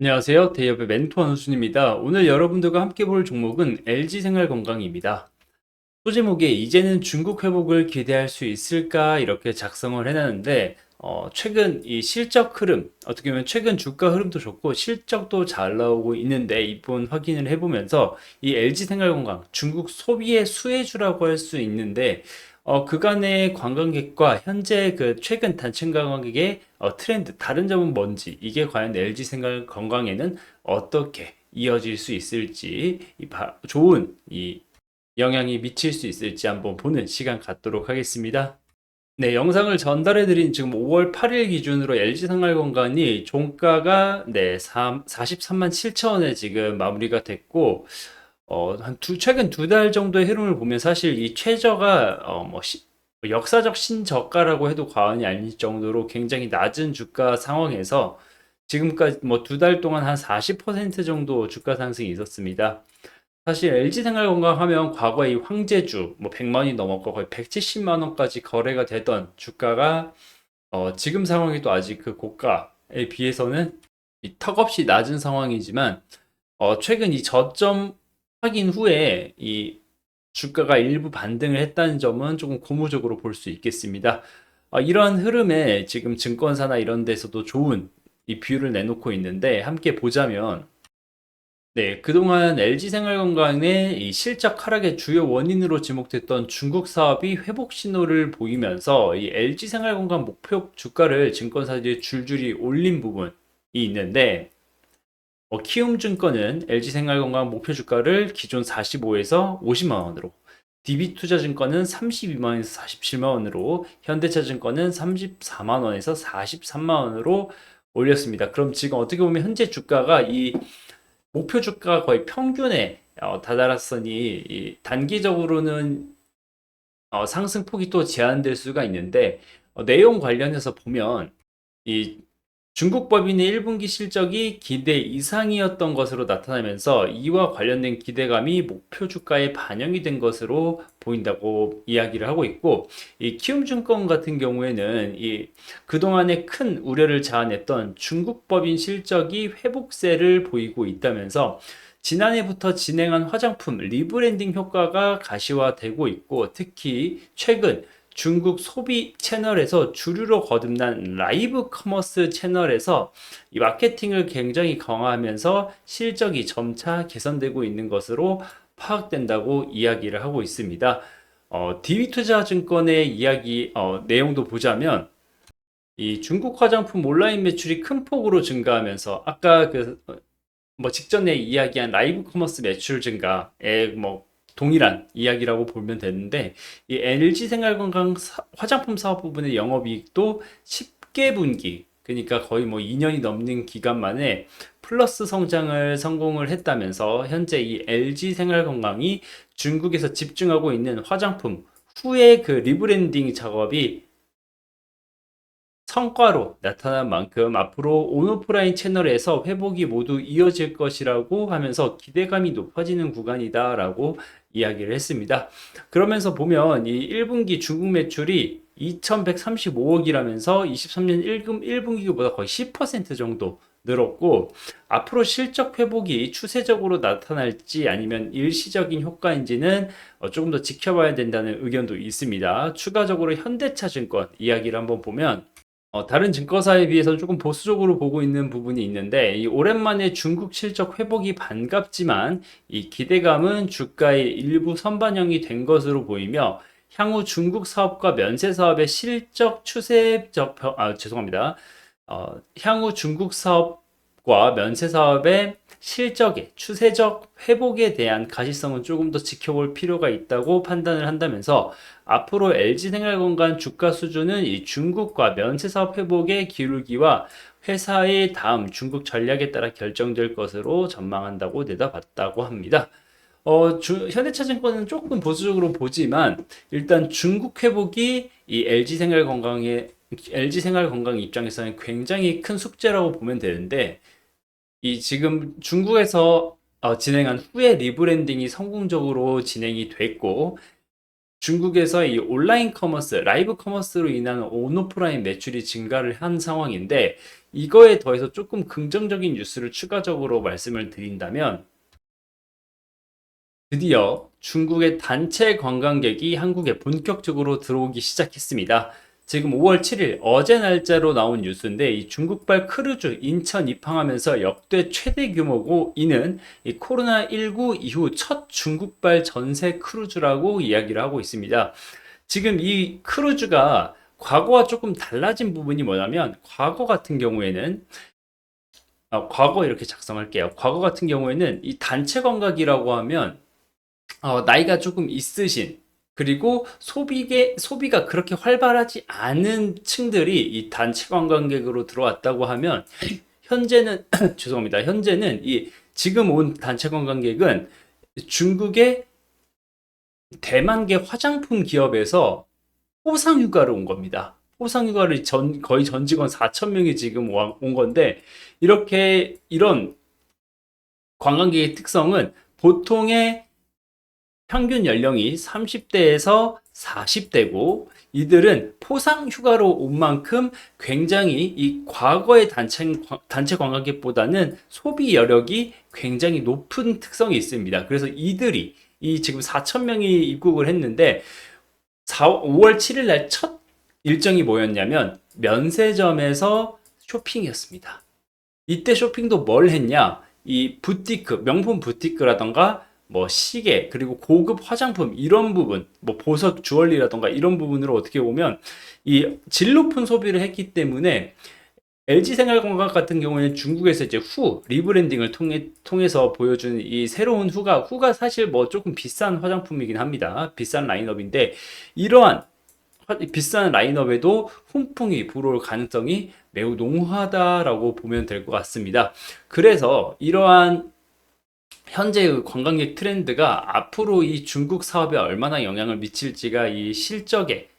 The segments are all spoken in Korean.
안녕하세요. 대기업의 멘토 한우순입니다. 오늘 여러분들과 함께 볼 종목은 LG생활건강입니다. 소제목에 이제는 중국 회복을 기대할 수 있을까 이렇게 작성을 해놨는데 최근 이 실적 흐름 어떻게 보면 최근 주가 흐름도 좋고 실적도 잘 나오고 있는데 이번 확인을 해보면서 이 LG생활건강 중국 소비의 수혜주라고 할 수 있는데 그간의 관광객과 현재 그 최근 단층 관광객의 트렌드 다른 점은 뭔지 이게 과연 LG생활건강에는 어떻게 이어질 수 있을지 좋은 이 영향이 미칠 수 있을지 한번 보는 시간 갖도록 하겠습니다. 네, 영상을 전달해드린 지금 5월 8일 기준으로 LG생활건강이 종가가 네, 43만 7천 원에 지금 마무리가 됐고, 최근 두 달 정도의 흐름을 보면 사실 이 최저가, 역사적 신저가라고 해도 과언이 아닐 정도로 굉장히 낮은 주가 상황에서 지금까지 뭐 두 달 동안 한 40% 정도 주가 상승이 있었습니다. 사실 LG생활건강 하면 과거에 이 황제주 뭐 100만 원이 넘었고 거의 170만 원까지 거래가 되던 주가가 지금 상황이 또 아직 그 고가에 비해서는 턱없이 낮은 상황이지만 최근 이 저점 확인 후에 이 주가가 일부 반등을 했다는 점은 조금 고무적으로 볼 수 있겠습니다. 이러한 흐름에 지금 증권사나 이런 데서도 좋은 이 뷰를 내놓고 있는데 함께 보자면 네, 그동안 LG생활건강의 이 실적 하락의 주요 원인으로 지목됐던 중국 사업이 회복 신호를 보이면서 이 LG생활건강 목표 주가를 증권사들이 줄줄이 올린 부분이 있는데, 키움증권은 LG생활건강 목표 주가를 기존 45에서 50만 원으로, DB투자증권은 32만 원에서 47만 원으로, 현대차증권은 34만 원에서 43만 원으로 올렸습니다. 그럼 지금 어떻게 보면 현재 주가가 이 목표 주가가 거의 평균에 다다랐으니 이 단기적으로는 상승폭이 또 제한될 수가 있는데 내용 관련해서 보면 이 중국 법인의 1분기 실적이 기대 이상이었던 것으로 나타나면서 이와 관련된 기대감이 목표 주가에 반영이 된 것으로 보인다고 이야기를 하고 있고, 이 키움증권 같은 경우에는 이 그동안에 큰 우려를 자아냈던 중국 법인 실적이 회복세를 보이고 있다면서 지난해부터 진행한 화장품 리브랜딩 효과가 가시화되고 있고, 특히 최근 중국 소비 채널에서 주류로 거듭난 라이브 커머스 채널에서 이 마케팅을 굉장히 강화하면서 실적이 점차 개선되고 있는 것으로 파악된다고 이야기를 하고 있습니다. DB투자증권의 이야기 내용도 보자면 이 중국 화장품 온라인 매출이 큰 폭으로 증가하면서 아까 뭐 직전에 이야기한 라이브 커머스 매출 증가에 뭐 동일한 이야기라고 보면 되는데 이 LG생활건강 화장품 사업 부분의 영업이익도 10개 분기 그러니까 거의 뭐 2년이 넘는 기간 만에 플러스 성장을 성공을 했다면서 현재 이 LG생활건강이 중국에서 집중하고 있는 화장품 후에 그 리브랜딩 작업이 성과로 나타난 만큼 앞으로 온오프라인 채널에서 회복이 모두 이어질 것이라고 하면서 기대감이 높아지는 구간이다라고 이야기를 했습니다. 그러면서 보면 이 1분기 중국 매출이 2,135억이라면서 23년 1분기보다 거의 10% 정도 늘었고, 앞으로 실적 회복이 추세적으로 나타날지 아니면 일시적인 효과인지는 조금 더 지켜봐야 된다는 의견도 있습니다. 추가적으로 현대차증권 이야기를 한번 보면 다른 증권사에 비해서 조금 보수적으로 보고 있는 부분이 있는데, 이 오랜만에 중국 실적 회복이 반갑지만, 이 기대감은 주가의 일부 선반영이 된 것으로 보이며, 향후 중국 사업과 면세 사업의 실적 추세적, 죄송합니다. 향후 중국 사업과 면세 사업의 실적의 추세적 회복에 대한 가시성은 조금 더 지켜볼 필요가 있다고 판단을 한다면서 앞으로 LG생활건강 주가 수준은 이 중국과 면세 사업 회복의 기울기와 회사의 다음 중국 전략에 따라 결정될 것으로 전망한다고 내다봤다고 합니다. 현대차증권은 조금 보수적으로 보지만 일단 중국 회복이 이 LG생활건강 입장에서는 굉장히 큰 숙제라고 보면 되는데 이 지금 중국에서 진행한 후에 리브랜딩이 성공적으로 진행이 됐고 중국에서 이 온라인 커머스, 라이브 커머스로 인한 온오프라인 매출이 증가를 한 상황인데 이거에 더해서 조금 긍정적인 뉴스를 추가적으로 말씀을 드린다면 드디어 중국의 단체 관광객이 한국에 본격적으로 들어오기 시작했습니다. 지금 5월 7일 어제 날짜로 나온 뉴스인데 이 중국발 크루즈 인천 입항하면서 역대 최대 규모고 이는 이 코로나19 이후 첫 중국발 전세 크루즈라고 이야기를 하고 있습니다. 지금 이 크루즈가 과거와 조금 달라진 부분이 뭐냐면 과거 같은 경우에는 과거 이렇게 작성할게요. 과거 같은 경우에는 이 단체 관광이라고 하면 나이가 조금 있으신 그리고 소비가 그렇게 활발하지 않은 층들이 이 단체 관광객으로 들어왔다고 하면 현재는 죄송합니다. 현재는 이 지금 온 단체 관광객은 중국의 대만계 화장품 기업에서 포상 휴가를 온 겁니다. 포상 휴가를 거의 전 직원 4천 명이 지금 온 건데 이런 관광객의 특성은 보통의 평균 연령이 30대에서 40대고 이들은 포상 휴가로 온 만큼 굉장히 이 과거의 단체 관광객보다는 소비 여력이 굉장히 높은 특성이 있습니다. 그래서 이들이 이 지금 4천 명이 입국을 했는데 5월 7일 날 첫 일정이 뭐였냐면 면세점에서 쇼핑이었습니다. 이때 쇼핑도 뭘 했냐? 이 부티크, 명품 부티크라던가 뭐 시계, 그리고 고급 화장품 이런 부분, 뭐 보석 주얼리라던가 이런 부분으로 어떻게 보면 이 질 높은 소비를 했기 때문에 LG생활건강 같은 경우에는 중국에서 이제 리브랜딩을 통해서 보여주는 이 새로운 후가 사실 뭐 조금 비싼 화장품이긴 합니다. 비싼 라인업인데 이러한 비싼 라인업에도 훈풍이 불어올 가능성이 매우 농후하다라고 보면 될 것 같습니다. 그래서 이러한 현재의 관광객 트렌드가 앞으로 이 중국 사업에 얼마나 영향을 미칠지가 이 실적에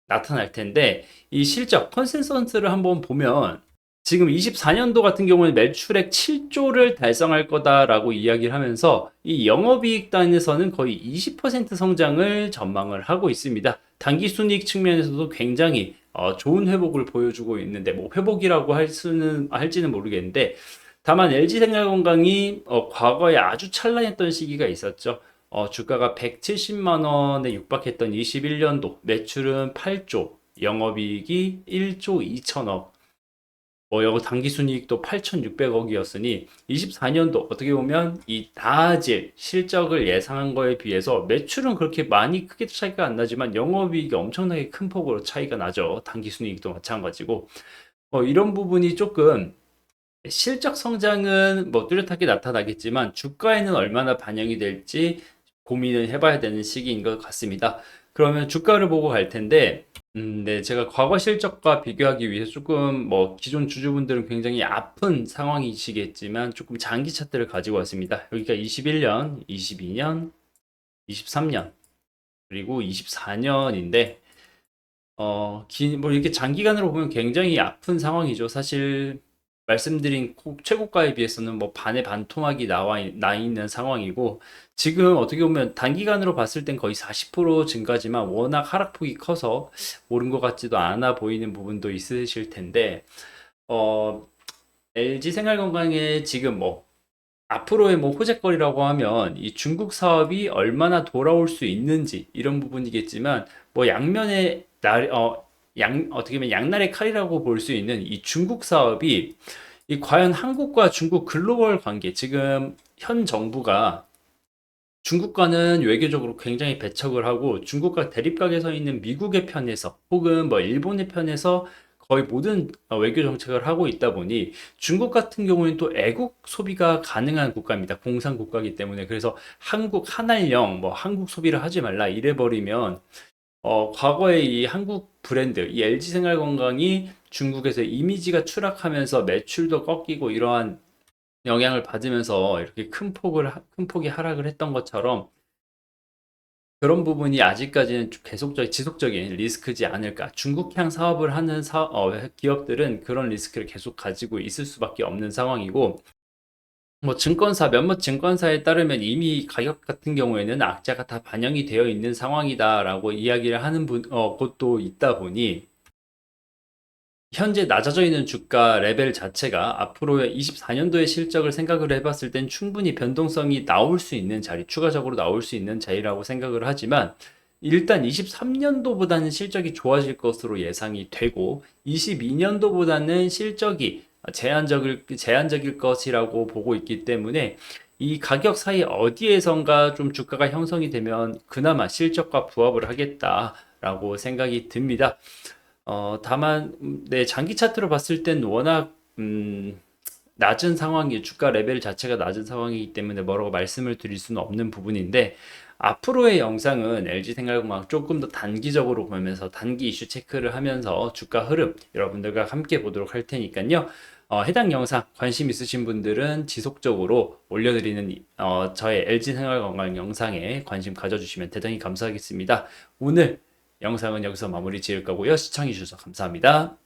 나타날 텐데 이 실적 컨센서스를 한번 보면 지금 24년도 같은 경우는 매출액 7조를 달성할 거다라고 이야기를 하면서 이 영업이익 단에서는 거의 20% 성장을 전망을 하고 있습니다. 당기순이익 측면에서도 굉장히 좋은 회복을 보여주고 있는데 뭐 회복이라고 할지는 모르겠는데 다만 LG생활건강이 과거에 아주 찬란했던 시기가 있었죠. 주가가 170만 원에 육박했던 21년도 매출은 8조, 영업이익이 1조 2천억, 영업 당기순이익도 8,600억이었으니 24년도 어떻게 보면 이 나아질 실적을 예상한 거에 비해서 매출은 그렇게 많이 크게 차이가 안 나지만 영업이익이 엄청나게 큰 폭으로 차이가 나죠. 당기순이익도 마찬가지고 이런 부분이 조금 실적 성장은 뭐 뚜렷하게 나타나겠지만 주가에는 얼마나 반영이 될지 고민을 해봐야 되는 시기인 것 같습니다. 그러면 주가를 보고 갈 텐데, 네, 제가 과거 실적과 비교하기 위해서 조금 뭐 기존 주주분들은 굉장히 아픈 상황이시겠지만 조금 장기 차트를 가지고 왔습니다. 여기가 21년, 22년, 23년, 그리고 24년인데, 뭐 이렇게 장기간으로 보면 굉장히 아픈 상황이죠. 사실 말씀드린 최고가에 비해서는 뭐 반의 반토막이 나 있는 상황이고 지금 어떻게 보면 단기간으로 봤을 땐 거의 40% 증가지만 워낙 하락폭이 커서 오른 것 같지도 않아 보이는 부분도 있으실 텐데 LG 생활건강에 지금 뭐 앞으로의 뭐 호재거리라고 하면 이 중국 사업이 얼마나 돌아올 수 있는지 이런 부분이겠지만 뭐 양면의 어떻게 보면 양날의 칼이라고 볼 수 있는 이 중국 사업이 이 과연 한국과 중국 글로벌 관계 지금 현 정부가 중국과는 외교적으로 굉장히 배척을 하고 중국과 대립각에 서 있는 미국의 편에서 혹은 뭐 일본의 편에서 거의 모든 외교 정책을 하고 있다 보니 중국 같은 경우는 또 애국 소비가 가능한 국가입니다. 공산 국가이기 때문에 그래서 한국 한알령 뭐 한국 소비를 하지 말라 이래 버리면 과거에 이 한국 브랜드 이 LG생활건강이 중국에서 이미지가 추락하면서 매출도 꺾이고 이러한 영향을 받으면서 이렇게 큰 폭의 하락을 했던 것처럼 그런 부분이 아직까지는 지속적인 리스크지 않을까. 중국향 사업을 하는 기업들은 그런 리스크를 계속 가지고 있을 수밖에 없는 상황이고, 뭐 몇몇 증권사에 따르면 이미 가격 같은 경우에는 악재가 다 반영이 되어 있는 상황이다라고 이야기를 하는 곳도 있다 보니, 현재 낮아져 있는 주가 레벨 자체가 앞으로의 24년도의 실적을 생각을 해봤을 땐 충분히 변동성이 나올 수 있는 자리, 추가적으로 나올 수 있는 자리라고 생각을 하지만 일단 23년도보다는 실적이 좋아질 것으로 예상이 되고 22년도보다는 실적이 제한적일 것이라고 보고 있기 때문에 이 가격 사이 어디에선가 좀 주가가 형성이 되면 그나마 실적과 부합을 하겠다라고 생각이 듭니다. 다만, 네, 장기 차트로 봤을 땐 워낙, 낮은 상황이, 주가 레벨 자체가 낮은 상황이기 때문에 뭐라고 말씀을 드릴 수는 없는 부분인데, 앞으로의 영상은 LG생활건강 조금 더 단기적으로 보면서 단기 이슈 체크를 하면서 주가 흐름 여러분들과 함께 보도록 할 테니까요. 해당 영상 관심 있으신 분들은 지속적으로 올려드리는 저의 LG생활건강 영상에 관심 가져주시면 대단히 감사하겠습니다. 오늘 영상은 여기서 마무리 지을 거고요. 시청해주셔서 감사합니다.